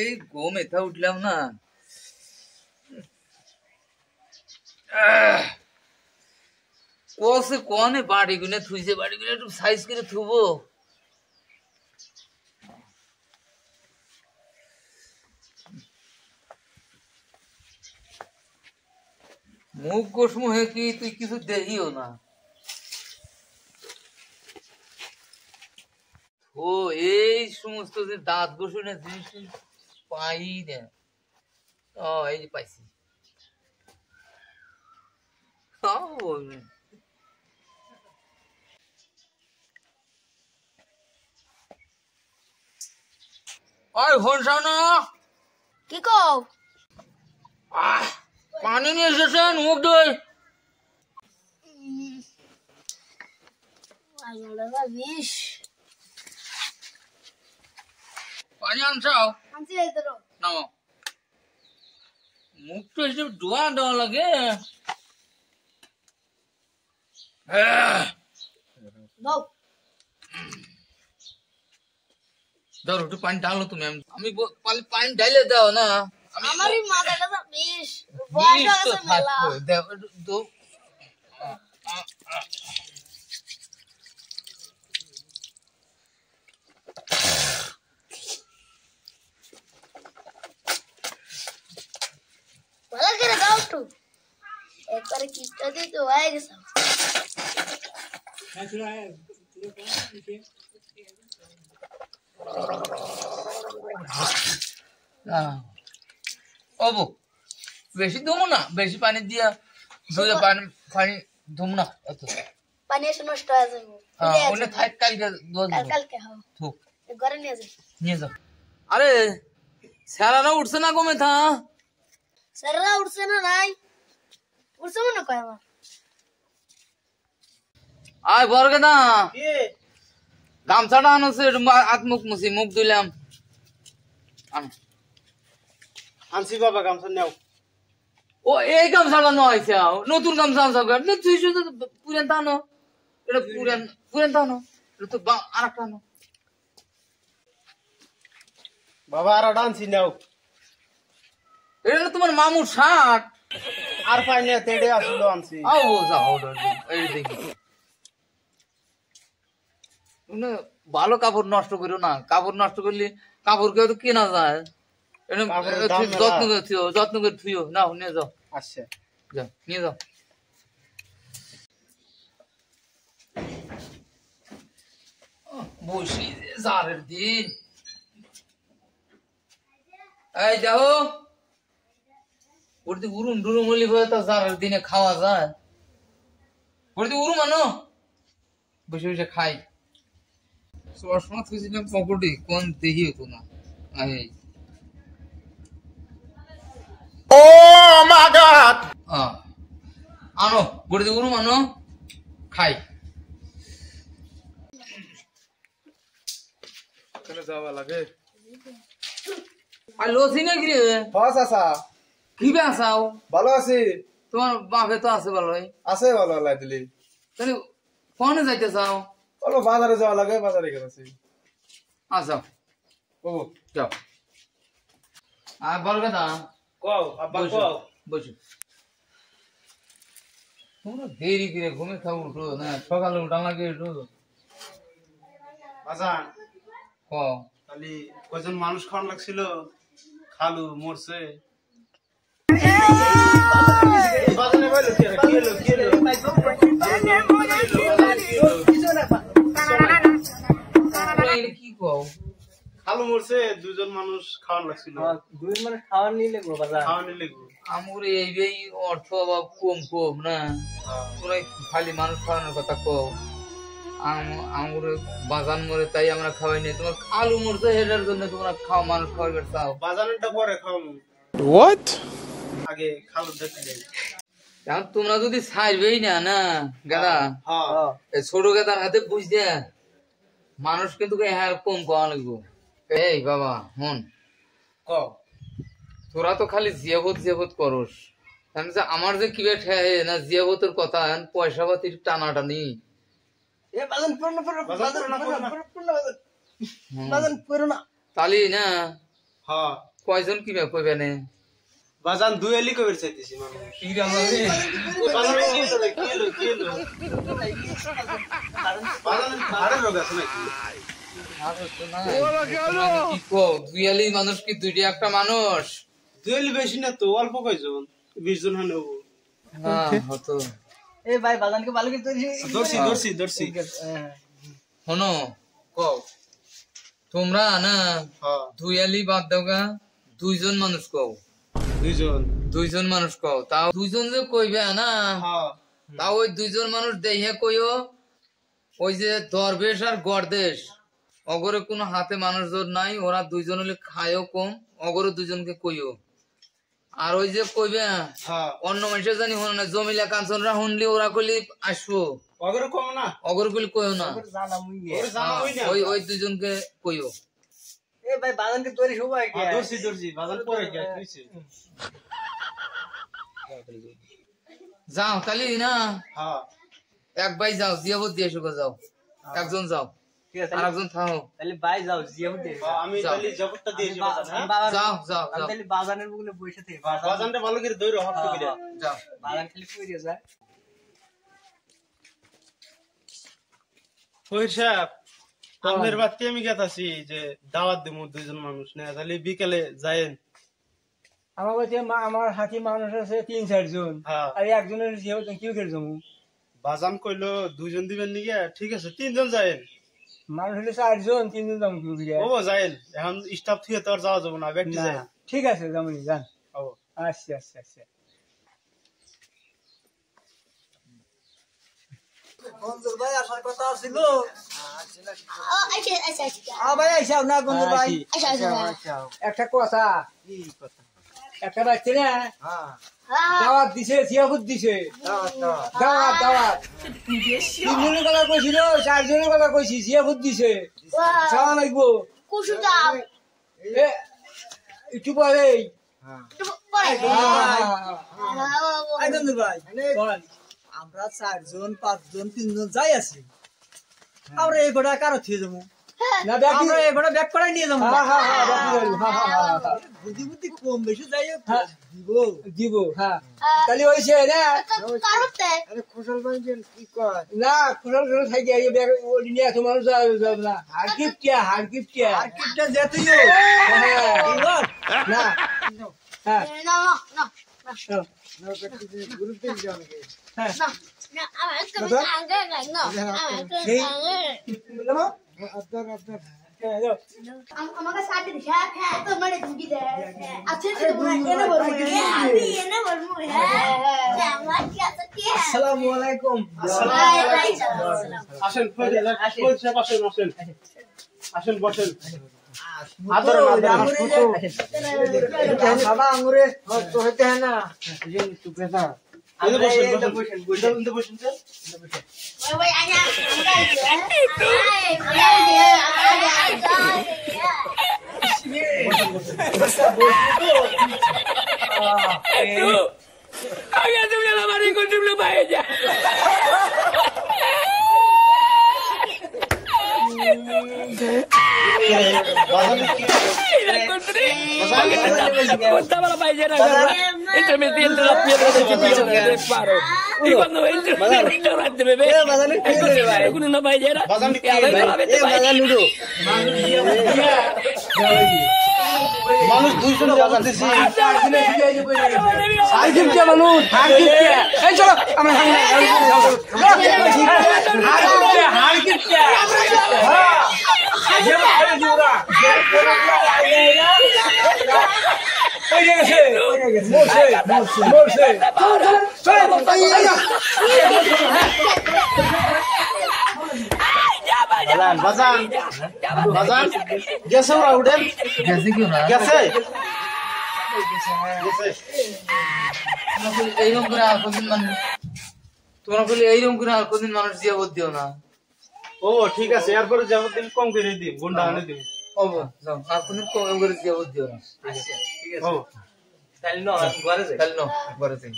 এই ঘুমে থা উঠলাম না, কসে কোনে বাড়ি গুনে থুইছে, বাড়ি গুনে একটু সাইজ করে থুবো। মুখ গোসমু হে কি তুই কিছু দেখিও না। ও এই সমস্ত যে দাঁত গোসনে জিনিস পাই না। ও এই যে পাইছি। ওই ফোনসাও না, কি কও? পানি নিয়ে এসেছেন, মুখ ধুই। পানি আনছাও? নাও, মুখ তো এসে ধোয়া দেওয়া লাগে। ধরো একটু পানি ঢালো তুমি। আমি পানি ঢাইলে দাও না। আমারই মাথাটা বেশ বয়স হয়ে গেছে মেলা। দাও একটু। ভালো করে দাও একটু, একবারে কিপটা দিয়ে তো হয়ে গেছে। অবু বেশি ধুমো না, বেশি পানি দিয়া ধুয়ে পানি ধুমো না। পানি এসে নষ্ট হয়ে যাবে। ওনে থাক, কালকে কালকে হ্যাঁ ঘরে নিয়ে যাই। নিয়ে যাও। আরে স্যারারা উঠছে না কমে থা? স্যারেরা উঠছে না? নাই উঠছে মনে কয় আমার। আয় বরকে না, গামছাটা আনছে, হাত মুখ মুছি, মুখ ধুইলাম। আনছি বাবা, গামছা নাও। ও এই গামছাটা নয়, নতুন গামছা আনছা, পুরান টানো। এটা পুরান টানো, এটা তো আর একটা আনো। বাবা আর আনছি নাও। এটা তোমার মামুর শার্ট। আর পাইনি তেড়ে আসলো আনছি। আও যাও, এই দেখি ভালো কাপড় নষ্ট করো না। কাপড় নষ্ট করলে কাপড় কেউ তো কেনা যায়। যত্ন করে থুও, যত্ন করে থুইও। নাও নিয়ে যাও। আচ্ছা যাও, নিয়ে যাও। বসি জারের দিন। এই যাও, ওর উরুম ডুরুম হলি তো জারের দিনে খাওয়া যায়। ওর উরুম আনো, বসে বসে খাই। চশমা থুইছিলাম পকেটে, কোন দেখি হতো না। ও মা গড, আনো গড়ি উরুম আনো, খাই। কেন যাওয়া লাগে? আর লসি নাকি রে? হ্যাঁ চাচা, কি বেসাও? ভালো আছি। তোমার বাপে তো আছে ভালোই। আছে ভালো আল্লাহ দিলি। তাহলে কোনে যাইতে চাও? বলো বাজারে যাওয়া লাগে, বাজারে গেছি। আচ্ছা ও যাও। আর বল কথা কও আব্বা কও। বসো। তোমরা দেরি করে ঘুমে খাও, উঠো না, সকালে উঠা লাগে। উঠো বাজান, কও খালি কয়জন মানুষ খাওয়ান লাগছিল, খালু মরছে। বাজানে বলো কি হলো কি হলো? কি কও? খালু মরছে, দুজন মানুষ খাওয়ান লাগছিল। দুজন মানে খাওয়ান নিলে গো বাজার, খাওয়ান নিলে গো। আমার এই অর্থ অভাব কম না, তোরা খালি মানুষ খাওয়ানোর কথা কও। আমার বাগান মরে তাই আমরা খাওয়াই নাই। তোমার খালু মরছে, হেটার জন্য তোমরা খাও, মানুষ খাওয়াইবার চাও। বাজারটা পরে খাওয়াবো। What? আগে খালু দেখলে। এখন তোমরা যদি ছাড়বেই না না গাদা, ছোট গাদার হাতে বুঝ দেয়া মানুষ কিন্তু হ্যাঁ কম খাওয়া লাগবো। এই বাবা হন, তোরা তো খালি জিয়াবত করস। আমার যে কি না জিয়াবতের কথা, পয়সা পাতির টানাটানি। তালি না হ্যাঁ কয়জন কি কইবে নে বাজান দুয়েলি কইবে চাইতেছি মানুষ কি রে বাজে বাজান কি হলো বাজান হাড়ের রোগ আছে নাকি কি কো দুইয়ালি মানুষ কি দুইটা একটা মানুষ দুয়েলি বেশি না তো অল্প কয়জন 20 জন হলো হ্যাঁ হতো এই ভাই বাজানকে ভালো করে দর্শি শোনো কও তোমরা না হ্যাঁ দুইয়ালি বাদ দাওগা দুইজন মানুষ কও দুইজন মানুষ কও তাও দুইজন যে কইবে না হ্যাঁ তাও ওই দুইজন মানুষ দেহে কইও ওই যে দরবেশ আর গর্দেশ অগরে কোনো হাতে মানুষ জোর নাই ওরা দুইজন হলে খায়ও কম অগরে দুইজনকে কইও আর ওই যে কইবে হ্যাঁ অন্য মানুষের জানি হন না জমিলা কাঞ্চনরা শুনলি ওরা কইলি আসবো অগরে কম না অগর কইলি কইও না জানা মুই ওরে জানা হই না ওই ওই দুইজনকে কইও এই ভাই বাজানকে তৈরি সবাই কে দর্শি বাজান পরে কি কইছে যাও তাহলে না হ্যাঁ এক ভাই যাও জিয়াবত দিয়ে এসো যাও একজন যাও ঠিক আছে আর একজন থাকো তাহলে ভাই যাও জিয়া দে আমি তাহলে জবরটা দিয়েছি বাজান হ্যাঁ যাও যাও আমি যাও তাহলে বাজানের মুখে বসে থেকে বাজানটা ভালো করে দইরো হাত করে যাও বাজান খালি কইরে যায় কই সাহেব আপনার বাড়িতে আমি গেতাছি যে দাওয়াত দেবো দুইজন মানুষ না তাহলে বিকেলে যায়েন আমার কাছে আমার হাতি মানুষ আছে 3-4 জন হ্যাঁ আর একজনের যেহেতু কি করে যাবো বাজান কইলো দুইজন দিবেন নাকি ঠিক আছে তিনজন যায়েন মানুষ হলে 4 জন 3 জন যাবো কি করে ও যায়েন এখন স্টাফ থেকে তো আর যাওয়া যাবে না ব্যক্তি যায় ঠিক আছে যাবো যান ও আচ্ছা বন্ধুর ভাই আসার কথা ছিল আচ্ছা ভাই আইসাও না বন্ধুর ভাই আচ্ছা একটা কথা কি কথা একটা বাচ্চা না হ্যাঁ দাওয়াত দিছে জিয়াফত দিছে দাওয়াত 3 জনের কথা কইছিল 4 জনের কথা কইছি জিয়াফত দিছে যাওয়া লাগবো কুসু দাও একটু পরে আই বন্ধুর ভাই আমরা 4 জন 5 জন 3 জন যাই আছি আমরা এই গোটা কারো থিয়ে যাবো না ব্যাগ আমরা এই গোটা ব্যাক করে নিয়ে যাবো বুদ্ধি বুদ্ধি কম বেশি যাই দিব হ্যাঁ তাহলে হইছে না কারতে খুশল ভাই কি কয় না খুশল থাকি এই ব্যাগ ওলি নিয়ে এত মানুষ যাবে না হার কিপটিয়া আর কিটা যেতেইও না হ্যাঁ না গ্রুপ দিন যাও নাকি না আমার তো আগে না আমাকে সাথে হ্যাঁ তো মানে দুটি দে আচ্ছা তোমরা এনে বলবো হ্যাঁ আমার কি আছে কি আসসালামু আলাইকুম আসেন আসেন বসেন বাবা আঙ্গুরে তো হইতে হয় না বসেন ভাই আয়া Había subido la mano y con su pluma ella. Y la encontré. Estaba la paellera agarrada entre las piedras del sitio del disparo. Y cuando entro en el restaurante me ve encontré con una paellera y adentro la vete paellera. মানুষ দুইজন বাজান দিছি বাজান গেছে ওরা উঠেন গেছে কি না গেছে এইরকম করে আর কোনদিন মানুষ তোমরা বলি এইরকম করে আর কোনদিন মানুষ জিয়াবত দিও না ও ঠিক আছে এরপরে যাবো দিন কম করে দিই গুন্ডা আনে দিই যাও আর কোনদিন কম করে জিয়াবত দিও না ও তাহলে ঘরে যাই তাহলে ঘরে যাই